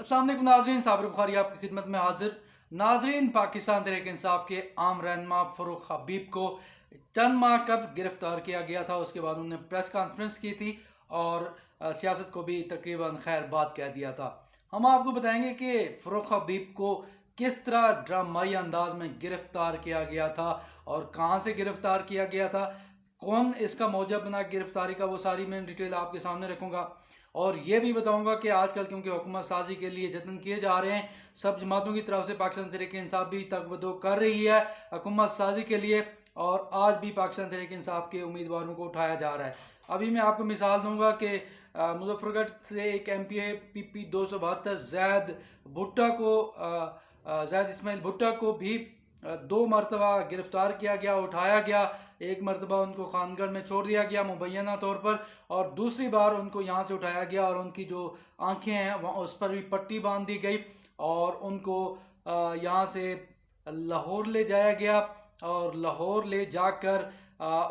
अस्सलाम वालेकुम नाजरीन, साबिर बुखारी आपकी खिदमत में हाजिर। नाजरीन, पाकिस्तान तहरीक इंसाफ के आम रहनुमा फ़ारूक हबीब को चंद माह कब गिरफ्तार किया गया था। उसके बाद उन्होंने प्रेस कॉन्फ्रेंस की थी और सियासत को भी तकरीबन खैर बात कह दिया था। हम आपको बताएंगे कि फ़ारूक हबीब को किस तरह ड्रामाई अंदाज में गिरफ्तार किया गया था और कहाँ से गिरफ्तार किया गया था, कौन इसका मौजब बना गिरफ्तारी का, वो सारी मैं डिटेल आपके सामने रखूंगा। और ये भी बताऊंगा कि आजकल क्योंकि हुकूमत साजी के लिए जतन किए जा रहे हैं, सब जमातों की तरफ से पाकिस्तान तहरीक इंसाफ भी तकबदो कर रही है हुकूमत साजी के लिए, और आज भी पाकिस्तान तहरीक इंसाफ के उम्मीदवारों को उठाया जा रहा है। अभी मैं आपको मिसाल दूंगा कि मुजफ्फरगढ़ से एक MP PP 272 जैद भुट्टा को जैद इस्माइल भुट्टा को भी 2 मरतबा गिरफ्तार किया गया, उठाया गया। एक मरतबा उनको खानगढ़ में छोड़ दिया गया मुबैना तौर पर, और दूसरी बार उनको यहाँ से उठाया गया और उनकी जो आंखें हैं वहाँ उस पर भी पट्टी बांध दी गई और उनको यहाँ से लाहौर ले जाया गया। और लाहौर ले जाकर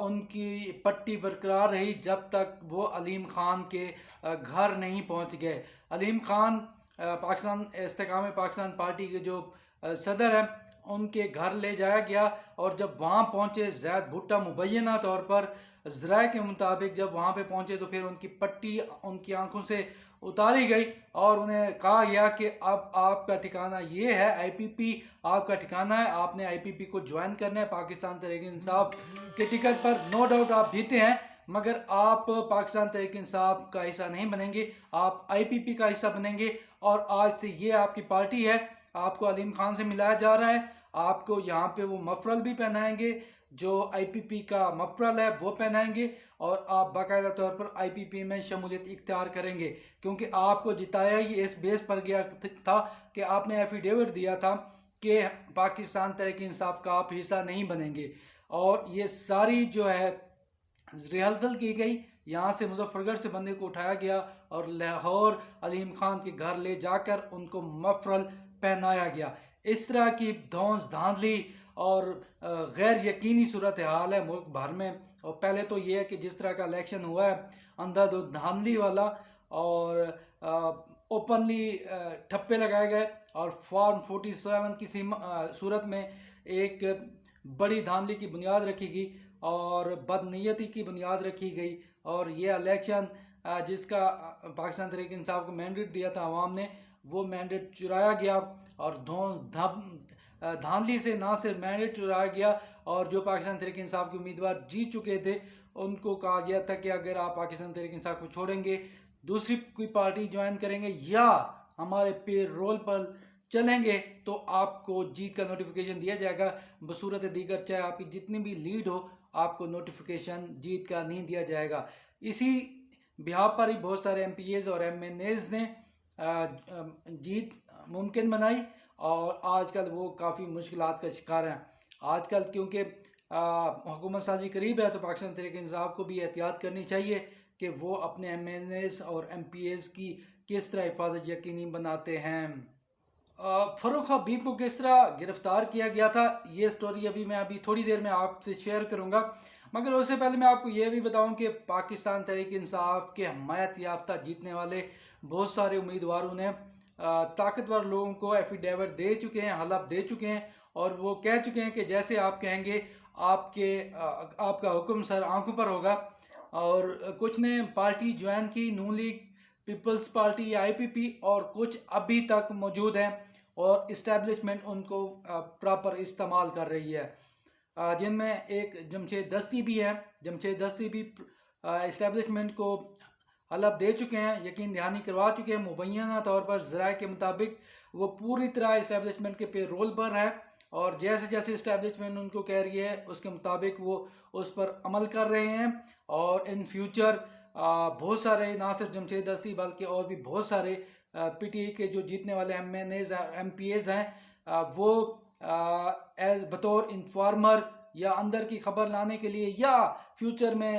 उनकी पट्टी बरकरार रही जब तक वो अलीम खान के घर नहीं पहुँच गए। अलीम खान पाकिस्तान इस्तेकाम पाकिस्तान पार्टी के जो सदर हैं, उनके घर ले जाया गया। और जब वहाँ पहुँचे जैद भुट्टा मुबैना तौर पर ज़राए के मुताबिक जब वहाँ पे पहुँचे तो फिर उनकी पट्टी उनकी आंखों से उतारी गई और उन्हें कहा गया कि अब आपका ठिकाना ये है, IPP आपका ठिकाना है, आपने IPP को ज्वाइन करना है। पाकिस्तान तहरीक इंसाफ के टिकट पर नो डाउट आप जीते हैं, मगर आप पाकिस्तान तहरीक इंसाफ का हिस्सा नहीं बनेंगे, आप IPP का हिस्सा बनेंगे। और आज से ये आपकी पार्टी है, आपको अलीम खान से मिलाया जा रहा है। आपको यहाँ पे वो मफरल भी पहनाएंगे, जो IPP का मफरल है वो पहनाएंगे, और आप बाकायदा तौर पर IPP में शमूलियत इख्तियार करेंगे, क्योंकि आपको जिताया ही इस बेस पर गया था कि आपने एफिडेविट दिया था कि पाकिस्तान तहरीक इंसाफ का आप हिस्सा नहीं बनेंगे। और ये सारी जो है रिहर्सल की गई, यहाँ से मुजफ्फरगढ़ से बंदे को उठाया गया और लाहौर अलीम खान के घर ले जाकर उनको मफरल पहनाया गया। इस तरह की धौंस धांधली और गैर यकीनी सूरत हाल है मुल्क भर में। और पहले तो ये है कि जिस तरह का इलेक्शन हुआ है अंधाधुंध धांधली वाला, और ओपनली ठप्पे लगाए गए और फॉर्म 47 की सूरत में एक बड़ी धांधली की बुनियाद रखी गई और बदनीयती की बुनियाद रखी गई। और ये इलेक्शन जिसका पाकिस्तान तहरीक इंसाफ को मैंडेट दिया था आवाम ने, वो मैंडेट चुराया गया। और धांधली से ना सिर्फ मैंडेट चुराया गया, और जो पाकिस्तान तहरीक इंसाफ के उम्मीदवार जीत चुके थे उनको कहा गया था कि अगर आप पाकिस्तान तहरीक इंसाफ को छोड़ेंगे, दूसरी कोई पार्टी ज्वाइन करेंगे या हमारे पे रोल पर चलेंगे, तो आपको जीत का नोटिफिकेशन दिया जाएगा। बसूरत दीगर चाहे आपकी जितनी भी लीड हो, आपको नोटिफिकेशन जीत का नहीं दिया जाएगा। इसी बिहार पर ही बहुत सारे MPAs और MNAs ने जीत मुमकिन बनाई, और आजकल वो काफ़ी मुश्किलात का शिकार हैं। आजकल क्योंकि हुकूमत साजी करीब है, तो पाकिस्तान तहरीक इंसाफ को भी एहतियात करनी चाहिए कि वो अपने MNAs और MPAs की किस तरह हिफाजत यकीनी बनाते हैं। फ़ारूक हबीब को किस तरह गिरफ्तार किया गया था, ये स्टोरी अभी थोड़ी देर में आपसे शेयर करूंगा। मगर उससे पहले मैं आपको ये भी बताऊं कि पाकिस्तान तहरीक इंसाफ के हमायत याफ्ता जीतने वाले बहुत सारे उम्मीदवारों ने ताकतवर लोगों को एफिडेविट दे चुके हैं, हलफ दे चुके हैं, और वो कह चुके हैं कि जैसे आप कहेंगे आपका हुक्म सर आंखों पर होगा। और कुछ ने पार्टी ज्वाइन की, नून लीग, पीपल्स पार्टी या IPP, और कुछ अभी तक मौजूद हैं और इस्टेब्लिशमेंट उनको प्रॉपर इस्तेमाल कर रही है, जिनमें एक जमशेद दस्ती भी है। जमशेद दस्ती भी इस्टेब्लिशमेंट को हलफ दे चुके हैं, यकीन दहानी करवा चुके हैं। मुबैना तौर पर ज़राए के मुताबिक वो पूरी तरह इस्टेब्लिशमेंट के पे रोल पर है, और जैसे जैसे इस्टेब्लिशमेंट उनको कह रही है उसके मुताबिक वो उस पर अमल कर रहे हैं। और इन फ्यूचर बहुत सारे, ना सिर्फ जमशेद दस्ती बल्कि और भी बहुत सारे PTI के जो जीतने वाले MNAs MPAs हैं, वो एज बतौर इंफॉर्मर या अंदर की खबर लाने के लिए या फ्यूचर में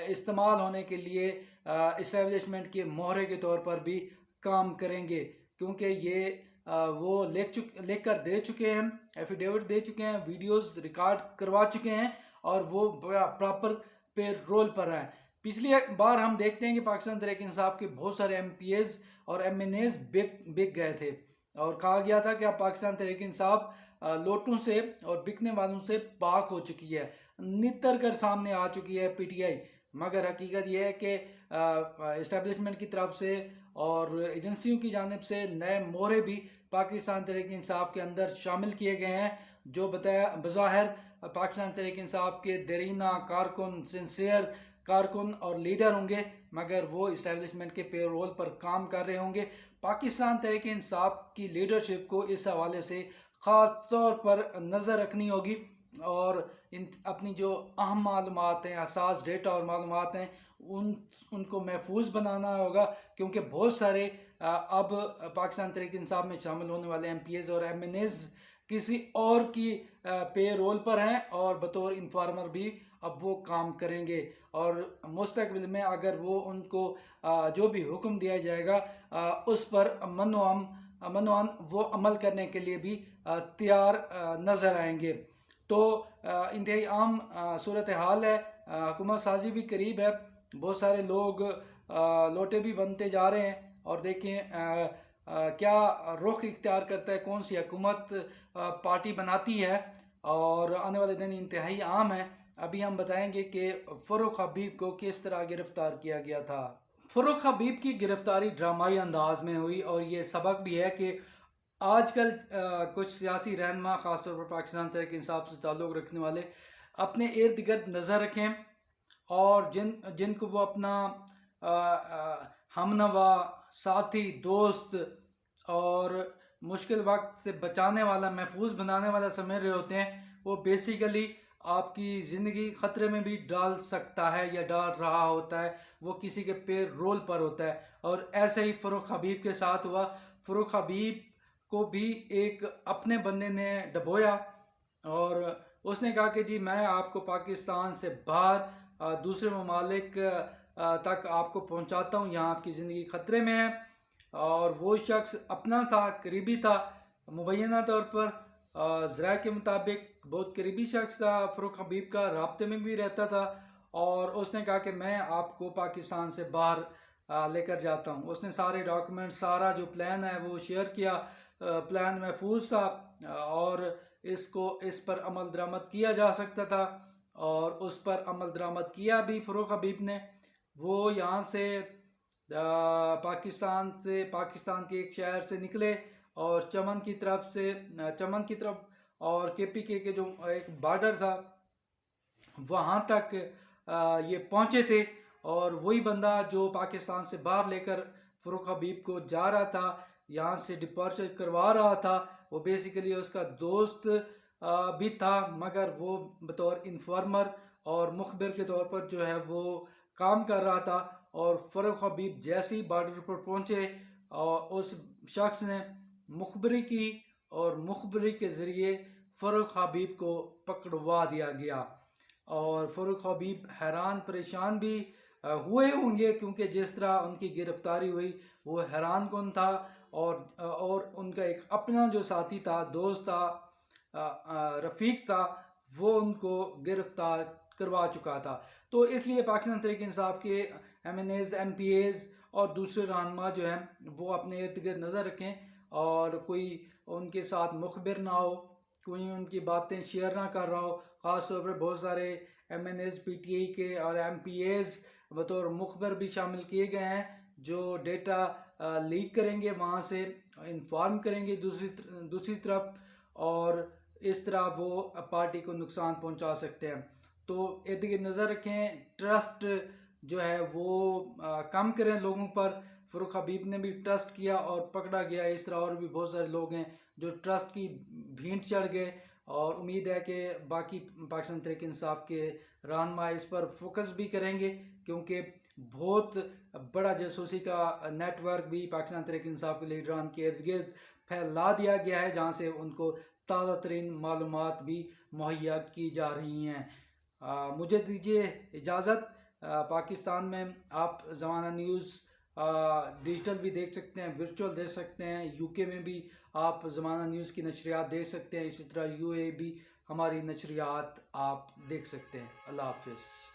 इस्तेमाल होने के लिए इस्टेब्लिशमेंट के मोहरे के तौर पर भी काम करेंगे, क्योंकि ये वो लिख कर दे चुके हैं, एफिडेविट दे चुके हैं, वीडियोस रिकॉर्ड करवा चुके हैं, और वो प्रॉपर पे रोल पर हैं। پچھلی بار ہم دیکھتے ہیں کہ پاکستان تحریک انصاف کے بہت سارے ایم پی ایز اور ایم این ایز بک گئے تھے اور کہا گیا تھا کہ اب پاکستان تحریک انصاف لوٹوں سے اور بکنے والوں سے پاک ہو چکی ہے، نتر کر سامنے آ چکی ہے پی ٹی آئی۔ مگر حقیقت یہ ہے کہ اسٹیبلشمنٹ کی طرف سے اور ایجنسیوں کی جانب سے نئے مورے بھی پاکستان تحریک انصاف کے اندر شامل کیے گئے ہیں، جو بظاہر پاکستان تحریک انصاف کے دیرینہ کارکن، سنسیئر کارکن اور لیڈر ہوں گے، مگر وہ اسٹیبلشمنٹ کے پے رول پر کام کر رہے ہوں گے۔ پاکستان تحریک انصاف کی لیڈرشپ کو اس حوالے سے خاص طور پر نظر رکھنی ہوگی اور اپنی جو اہم معلومات ہیں، حساس ڈیٹا اور معلومات ہیں، ان کو محفوظ بنانا ہوگا، کیونکہ بہت سارے اب پاکستان تحریک انصاف میں شامل ہونے والے ایم پی ایز اور ایم این ایز کسی اور کی پے رول پر ہیں اور بطور انفارمر بھی اب وہ کام کریں گے، اور مستقبل میں اگر وہ ان کو جو بھی حکم دیا جائے گا اس پر منوعاً وہ عمل کرنے کے لیے بھی تیار نظر آئیں گے۔ تو انتہائی عام صورتحال ہے، حکومت سازی بھی قریب ہے، بہت سارے لوگ لوٹے بھی بنتے جا رہے ہیں، اور دیکھیں کیا رخ اختیار کرتا ہے، کون سی حکومت پارٹی بناتی ہے، اور آنے والے دن انتہائی عام ہے۔ ابھی ہم بتائیں گے کہ فروخ حبیب کو کس طرح گرفتار کیا گیا تھا۔ فروخ حبیب کی گرفتاری ڈرامائی انداز میں ہوئی، اور یہ سبق بھی ہے کہ آج کل کچھ سیاسی رہنما، خاص طور پر پاکستان تحریک انصاف سے تعلق رکھنے والے، اپنے ارد گرد نظر رکھیں اور جن کو وہ اپنا ہمنوا، ساتھی، دوست اور مشکل وقت سے بچانے والا، محفوظ بنانے والا سمجھ رہے ہوتے ہیں، وہ بیسیکلی آپ کی زندگی خطرے میں بھی ڈال سکتا ہے یا ڈال رہا ہوتا ہے، وہ کسی کے پے رول پر ہوتا ہے۔ اور ایسے ہی فروخ حبیب کے ساتھ ہوا۔ فروخ حبیب کو بھی ایک اپنے بندے نے ڈبویا اور اس نے کہا کہ جی میں آپ کو پاکستان سے باہر دوسرے ممالک تک آپ کو پہنچاتا ہوں، یہاں آپ کی زندگی خطرے میں ہے۔ اور وہ شخص اپنا تھا، قریبی تھا، مبینہ طور پر ذرائع کے مطابق بہت قریبی شخص تھا فروخ حبیب کا، رابطے میں بھی رہتا تھا، اور اس نے کہا کہ میں آپ کو پاکستان سے باہر لے کر جاتا ہوں۔ اس نے سارے ڈاکومنٹ، سارا جو پلان ہے وہ شیئر کیا۔ پلان محفوظ تھا اور اس پر عمل درآمد کیا جا سکتا تھا، اور اس پر عمل درآمد کیا بھی فروخ حبیب نے۔ وہ یہاں سے پاکستان کے ایک شہر سے نکلے اور چمن کی طرف اور کے پی کے جو ایک بارڈر تھا وہاں تک یہ پہنچے تھے، اور وہی بندہ جو پاکستان سے باہر لے کر فروخ حبیب کو جا رہا تھا، یہاں سے ڈپارچر کروا رہا تھا، وہ بیسیکلی اس کا دوست بھی تھا، مگر وہ بطور انفارمر اور مخبر کے طور پر جو ہے وہ کام کر رہا تھا۔ اور فروخ حبیب جیسے ہی بارڈر پر پہنچے اور اس شخص نے مخبری کی، اور مخبری کے ذریعے فروخ حبیب کو پکڑوا دیا گیا، اور فروخ حبیب حیران پریشان بھی ہوئے ہوں گے، کیونکہ جس طرح ان کی گرفتاری ہوئی وہ حیران کن تھا، اور ان کا ایک اپنا جو ساتھی تھا، دوست تھا، رفیق تھا، وہ ان کو گرفتار کروا چکا تھا۔ تو اس لیے پاکستان تحریک انصاف کے M N As, M P As اور دوسرے رہنما جو ہیں وہ اپنے ارد گرد نظر رکھیں، اور کوئی ان کے ساتھ مخبر نہ ہو، کوئی ان کی باتیں شیئر نہ کر رہا ہو۔ خاص طور پر بہت سارے M N As P T I کے اور ایم پی ایز بطور مخبر بھی شامل کیے گئے ہیں، جو ڈیٹا لیک کریں گے، وہاں سے انفارم کریں گے دوسری طرف، اور اس طرح وہ پارٹی کو نقصان پہنچا سکتے ہیں۔ تو ارد گرد نظر رکھیں، ٹرسٹ جو ہے وہ کم کریں لوگوں پر۔ فروخ حبیب نے بھی ٹرسٹ کیا اور پکڑا گیا، اس طرح اور بھی بہت سارے لوگ ہیں جو ٹرسٹ کی بھینٹ چڑھ گئے، اور امید ہے کہ باقی پاکستان تحریک انصاف کے رہنما اس پر فوکس بھی کریں گے، کیونکہ بہت بڑا جاسوسی کا نیٹ ورک بھی پاکستان تحریک انصاف کے لیڈران کے ارد گرد پھیلا دیا گیا ہے، جہاں سے ان کو تازہ ترین معلومات بھی مہیا کی جا رہی ہیں۔ مجھے دیجیے اجازت۔ پاکستان میں آپ زمانہ نیوز ڈیجیٹل بھی دیکھ سکتے ہیں، ورچوئل دیکھ سکتے ہیں، یو کے میں بھی آپ زمانہ نیوز کی نشریات دیکھ سکتے ہیں، اسی طرح یو اے بھی ہماری نشریات آپ دیکھ سکتے ہیں۔ اللہ حافظ۔